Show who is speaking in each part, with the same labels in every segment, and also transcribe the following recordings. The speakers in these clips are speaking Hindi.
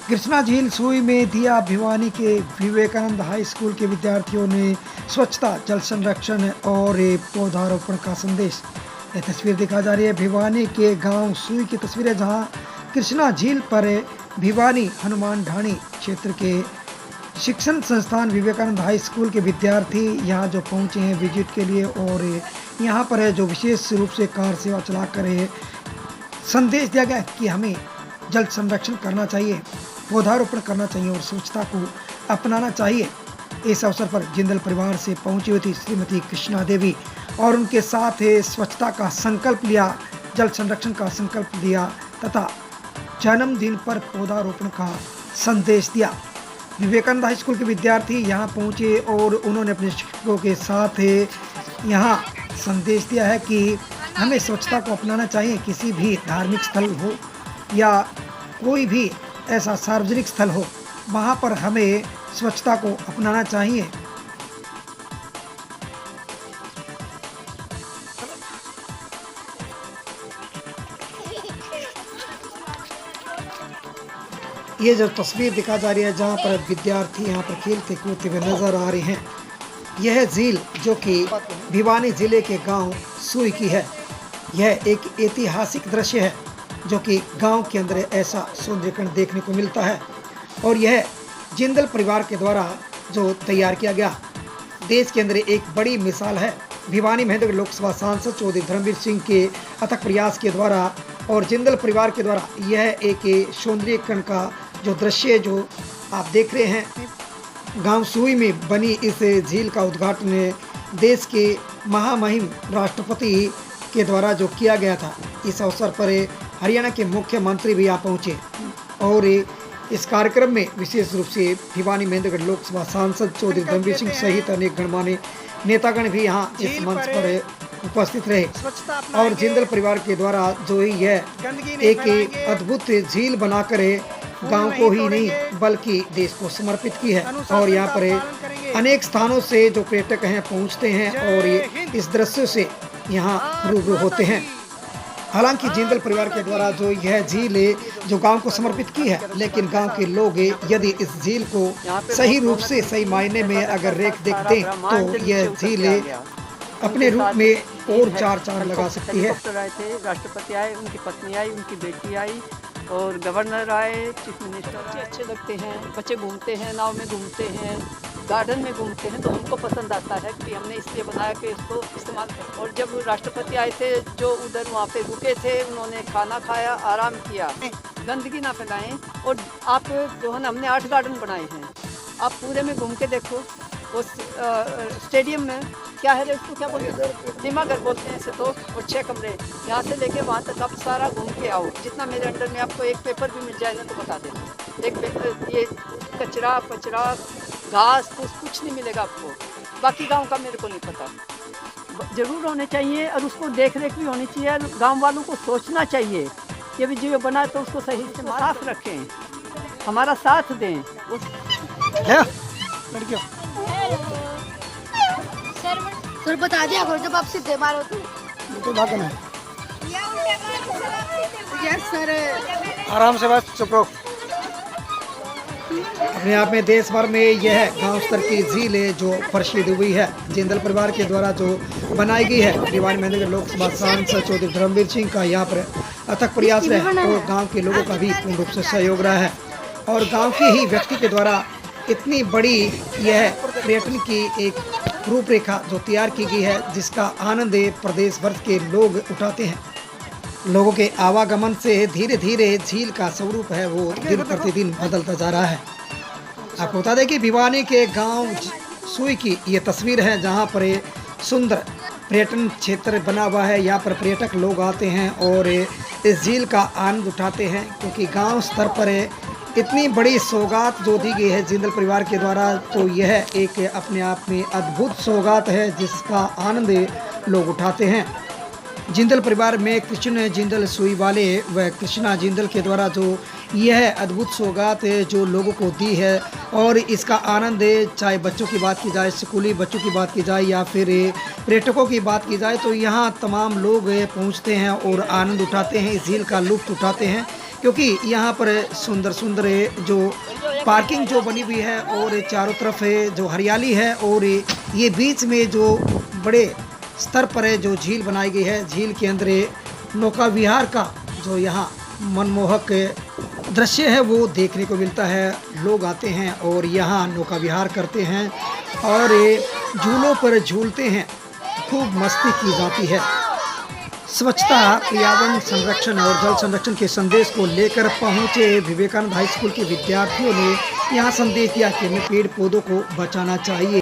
Speaker 1: कृष्णा झील सुई में दिया भिवानी के विवेकानंद हाई स्कूल के विद्यार्थियों ने स्वच्छता, जल संरक्षण और पौधारोपण का संदेश। यह तस्वीर दिखा जा रही है भिवानी के गांव सुई की तस्वीरें, जहां कृष्णा झील पर भिवानी हनुमान ढाणी क्षेत्र के शिक्षण संस्थान विवेकानंद हाई स्कूल के विद्यार्थी यहाँ जो पहुँचे हैं विजिट के लिए, और यहाँ पर है जो विशेष रूप से कार सेवा चला कर संदेश दिया गया कि हमें जल संरक्षण करना चाहिए, पौधारोपण करना चाहिए और स्वच्छता को अपनाना चाहिए। इस अवसर पर जिंदल परिवार से पहुंची हुई थी श्रीमती कृष्णा देवी और उनके साथ स्वच्छता का संकल्प लिया, जल संरक्षण का संकल्प लिया तथा जन्मदिन पर पौधारोपण का संदेश दिया। विवेकानंद हाई स्कूल के विद्यार्थी यहाँ पहुँचे और उन्होंने अपने शिक्षकों के साथ यहाँ संदेश दिया है कि हमें स्वच्छता को अपनाना चाहिए। किसी भी धार्मिक स्थल हो या कोई भी ऐसा सार्वजनिक स्थल हो, वहाँ पर हमें स्वच्छता को अपनाना चाहिए। ये जो तस्वीर दिखा जा रही है जहाँ पर विद्यार्थी यहाँ पर खेलते कूदते हुए नजर आ रहे हैं, यह झील जो कि भिवानी जिले के गांव सुई की है। यह एक ऐतिहासिक दृश्य है जो कि गांव के अंदर ऐसा सौंदर्यीकरण देखने को मिलता है और यह जिंदल परिवार के द्वारा जो तैयार किया गया देश के अंदर एक बड़ी मिसाल है। भिवानी महेंद्रगढ़ लोकसभा सांसद चौधरी धर्मवीर सिंह के अथक प्रयास के द्वारा और जिंदल परिवार के द्वारा यह एक सौंदर्यीकरण का जो दृश्य जो आप देख रहे हैं, गांव सुई में बनी इस झील का उद्घाटन देश के महामहिम राष्ट्रपति के द्वारा जो किया गया था। इस अवसर पर हरियाणा के मुख्यमंत्री भी यहाँ पहुँचे और इस कार्यक्रम में विशेष रूप से भिवानी महेंद्रगढ़ लोकसभा सांसद चौधरी धर्मवीर सिंह सहित अनेक गणमान्य नेतागण भी यहाँ इस मंच पर उपस्थित रहे और जिंदल परिवार के द्वारा जो ही यह एक अद्भुत झील बनाकर गांव को ही नहीं बल्कि देश को समर्पित की है। और यहाँ पर अनेक स्थानों से जो पर्यटक हैं पहुँचते हैं और इस दृश्य से यहाँ रूबरू होते हैं। हालांकि जिंदल परिवार के द्वारा जो यह झील जो गांव को समर्पित की है, लेकिन गांव के लोग यदि इस झील को सही रूप से सही मायने में अगर देख दें तो यह झील अपने रूप में और चार लगा सकती है।
Speaker 2: राष्ट्रपति आए, उनकी पत्नी आई, उनकी बेटी आई और गवर्नर आए, चीफ मिनिस्टर अच्छे लगते हैं। बच्चे घूमते हैं, नाव में घूमते हैं, गार्डन में घूमते हैं, तो उनको पसंद आता है कि हमने इसलिए बनाया कि इसको इस्तेमाल करें। और जब राष्ट्रपति आए थे जो उधर वहाँ पे रुके थे, उन्होंने खाना खाया, आराम किया, गंदगी ना फैलाएं। और आप जो है ना, हमने 8 गार्डन बनाए हैं, आप पूरे में घूम के देखो। उस स्टेडियम में क्या है, इसको क्या बोलते हैं, सिनेमाघर बोलते हैं इसे तो। और 6 कमरे, यहाँ से लेके वहाँ तक आप सारा घूम के आओ। जितना मेरे अंडर में आपको एक पेपर भी मिल जाएगा तो बता देना। एक पेपर, ये कचरा पचरा घास फूस कुछ नहीं मिलेगा आपको। बाकी गांव का मेरे को नहीं पता, जरूर होने चाहिए और उसको देख रेख भी होनी चाहिए। गांव वालों को सोचना चाहिए कि भी जो बना तो उसको सही से साफ रखें, हमारा साथ दें।
Speaker 1: लड़कियों
Speaker 3: सर बता दिया करो जब आप सीधे मारो तो
Speaker 1: भागना है।
Speaker 3: यस सर,
Speaker 1: आराम से बस चुप रहो। अपने आप में देश भर में यह गांव स्तर की झील है जो प्रसिद्ध हुई है, जिंदल परिवार के द्वारा जो बनाई गई है। भिवानी महेंद्रगढ़ लोकसभा सांसद चौधरी धर्मवीर सिंह का यहाँ पर अथक प्रयास रहा और गांव के लोगों का भी पूर्ण रूप से सहयोग रहा है और गांव के ही व्यक्ति के द्वारा इतनी बड़ी यह पर्यटन की एक रूपरेखा जो तैयार की गई है, जिसका आनंद प्रदेश भर के लोग उठाते हैं। लोगों के आवागमन से धीरे धीरे झील का स्वरूप है वो दिन प्रतिदिन बदलता जा रहा है। आपको बता दें कि भिवानी के गांव सुई की ये तस्वीर है जहां पर सुंदर पर्यटन क्षेत्र बना हुआ है। यहाँ पर पर्यटक लोग आते हैं और इस झील का आनंद उठाते हैं, क्योंकि गांव स्तर पर इतनी बड़ी सौगात जो दी गई है जिंदल परिवार के द्वारा, तो यह एक अपने आप में अद्भुत सौगात है जिसका आनंद लोग उठाते हैं। जिंदल परिवार में कृष्ण जिंदल सुई वाले व कृष्णा जिंदल के द्वारा जो यह अद्भुत सौगात है जो लोगों को दी है और इसका आनंद चाहे बच्चों की बात की जाए, स्कूली बच्चों की बात की जाए या फिर पर्यटकों की बात की जाए, तो यहाँ तमाम लोग पहुँचते हैं और आनंद उठाते हैं, इस झील का लुत्फ़ उठाते हैं। क्योंकि यहाँ पर सुंदर सुंदर जो पार्किंग जो बनी हुई है और चारों तरफ जो हरियाली है और ये बीच में जो बड़े स्तर पर जो झील बनाई गई है, झील के अंदर नौका विहार का जो यहाँ मनमोहक दृश्य है वो देखने को मिलता है। लोग आते हैं और यहाँ नौका विहार करते हैं और झूलों पर झूलते हैं, खूब मस्ती की जाती है। स्वच्छता, पर्यावरण संरक्षण और जल संरक्षण के संदेश को लेकर पहुंचे विवेकानंद हाई स्कूल के विद्यार्थियों ने यहाँ संदेश दिया कि हमें पेड़ पौधों को बचाना चाहिए,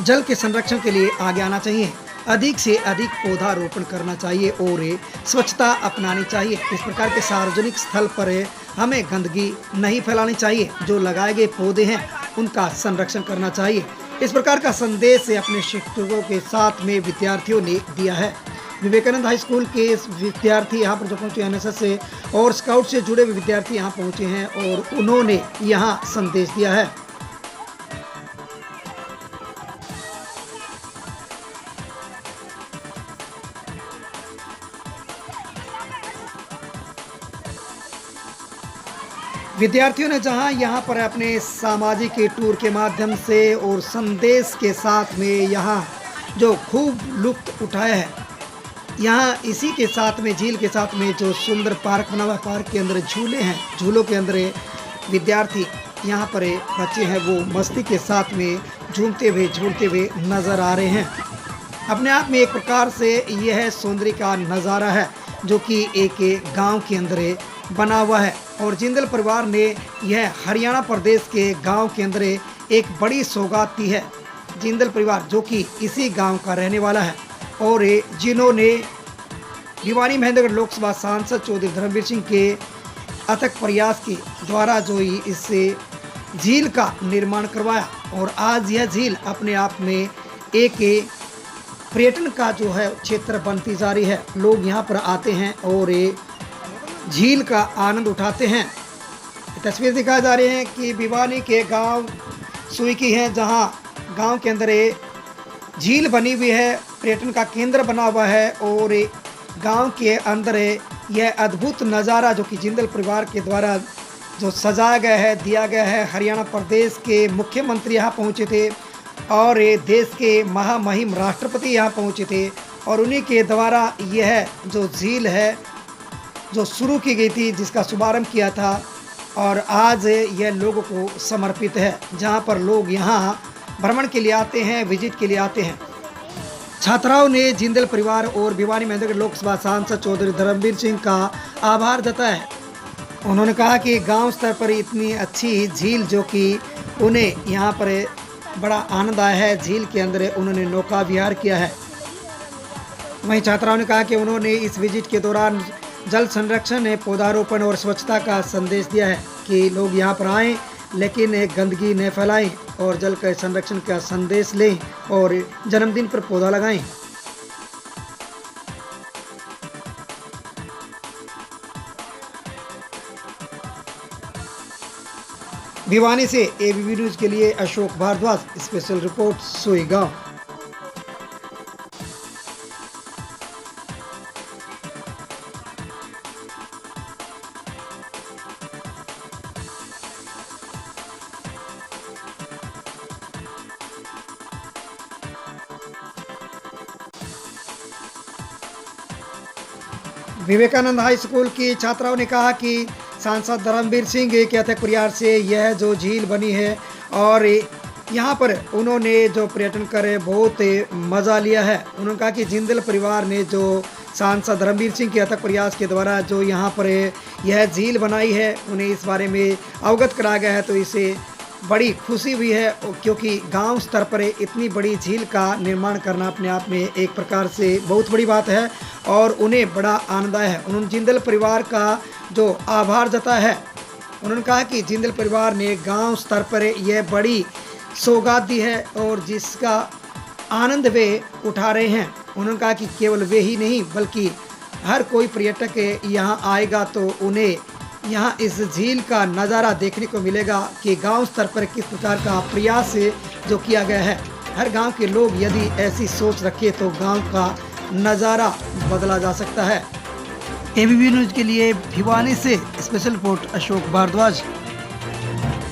Speaker 1: जल के संरक्षण के लिए आगे आना चाहिए, अधिक से अधिक पौधारोपण करना चाहिए और स्वच्छता अपनानी चाहिए। इस प्रकार के सार्वजनिक स्थल पर हमें गंदगी नहीं फैलानी चाहिए, जो लगाए गए पौधे हैं उनका संरक्षण करना चाहिए। इस प्रकार का संदेश अपने शिक्षकों के साथ में विद्यार्थियों ने दिया है। विवेकानंद हाई स्कूल के विद्यार्थी यहाँ पर जो पहुँचे, एनएसएस से और स्काउट से जुड़े हुए विद्यार्थी यहाँ पहुँचे हैं और उन्होंने यहाँ संदेश दिया है। विद्यार्थियों ने जहां यहाँ पर अपने सामाजिक टूर के माध्यम से और संदेश के साथ में यहाँ जो खूब लुत्फ उठाया है, यहाँ इसी के साथ में झील के साथ में जो सुंदर पार्क बना हुआ है, पार्क के अंदर झूले हैं, झूलों के अंदर विद्यार्थी यहाँ पर बच्चे हैं वो मस्ती के साथ में झूमते हुए झूलते हुए नज़र आ रहे हैं। अपने आप में एक प्रकार से यह सौंदर्य का नज़ारा है जो कि एक गांव के अंदर बना हुआ है और जिंदल परिवार ने यह हरियाणा प्रदेश के गांव के अंदर एक बड़ी सौगात दी है। जिंदल परिवार जो कि इसी गांव का रहने वाला है और जिन्होंने भिवानी महेंद्रगढ़ लोकसभा सांसद चौधरी धर्मवीर सिंह के अथक प्रयास के द्वारा जो इस झील का निर्माण करवाया और आज यह झील अपने आप में एक पर्यटन का जो है क्षेत्र बनती जा रही है। लोग यहाँ पर आते हैं और झील का आनंद उठाते हैं। तस्वीर दिखाई जा रही है कि भिवानी के गांव सुई की है, जहां गांव के अंदर झील बनी हुई है, पर्यटन का केंद्र बना हुआ है और गांव के अंदर यह अद्भुत नज़ारा जो कि जिंदल परिवार के द्वारा जो सजाया गया है, दिया गया है। हरियाणा प्रदेश के मुख्यमंत्री यहाँ पहुँचे थे और देश के महामहिम राष्ट्रपति यहाँ पहुँचे थे और उन्हीं के द्वारा यह जो झील है जो शुरू की गई थी, जिसका शुभारंभ किया था और आज यह लोगों को समर्पित है, जहां पर लोग यहां भ्रमण के लिए आते हैं, विजिट के लिए आते हैं। छात्राओं ने जिंदल परिवार और भिवानी महेंद्रगढ़ लोकसभा सांसद चौधरी धर्मवीर सिंह का आभार जताया है। उन्होंने कहा कि गांव स्तर पर इतनी अच्छी झील जो कि उन्हें यहां पर बड़ा आनंद आया है, झील के अंदर उन्होंने नौका विहार किया है। वहीं छात्राओं ने कहा कि उन्होंने इस विजिट के दौरान जल संरक्षण, पौधारोपण और स्वच्छता का संदेश दिया है कि लोग यहाँ पर आएँ लेकिन गंदगी न फैलाएं और जल के संरक्षण का संदेश लें और जन्मदिन पर पौधा लगाएं। भिवानी से एबीपी न्यूज़ के लिए अशोक भारद्वाज, स्पेशल रिपोर्ट सोई गाँव। विवेकानंद हाई स्कूल की छात्राओं ने कहा कि सांसद धर्मवीर सिंह के अथक प्रयास से यह जो झील बनी है और यहाँ पर उन्होंने जो पर्यटन करे बहुत मज़ा लिया है। उन्होंने कहा कि जिंदल परिवार ने जो सांसद धर्मवीर सिंह के अथक प्रयास के द्वारा जो यहाँ पर यह झील बनाई है, उन्हें इस बारे में अवगत कराया गया है, तो इसे बड़ी खुशी हुई है क्योंकि गांव स्तर पर इतनी बड़ी झील का निर्माण करना अपने आप में एक प्रकार से बहुत बड़ी बात है और उन्हें बड़ा आनंद आया है। उन्होंने जिंदल परिवार का जो आभार जताया है। उन्होंने कहा कि जिंदल परिवार ने गांव स्तर पर यह बड़ी सौगात दी है और जिसका आनंद वे उठा रहे हैं। उन्होंने कहा कि केवल वे ही नहीं बल्कि हर कोई पर्यटक यहाँ आएगा तो उन्हें यहाँ इस झील का नज़ारा देखने को मिलेगा कि गांव स्तर पर किस प्रकार का प्रयास जो किया गया है। हर गांव के लोग यदि ऐसी सोच रखें तो गांव का नज़ारा बदला जा सकता है। एबीपी न्यूज के लिए भिवानी से स्पेशल रिपोर्ट अशोक भारद्वाज।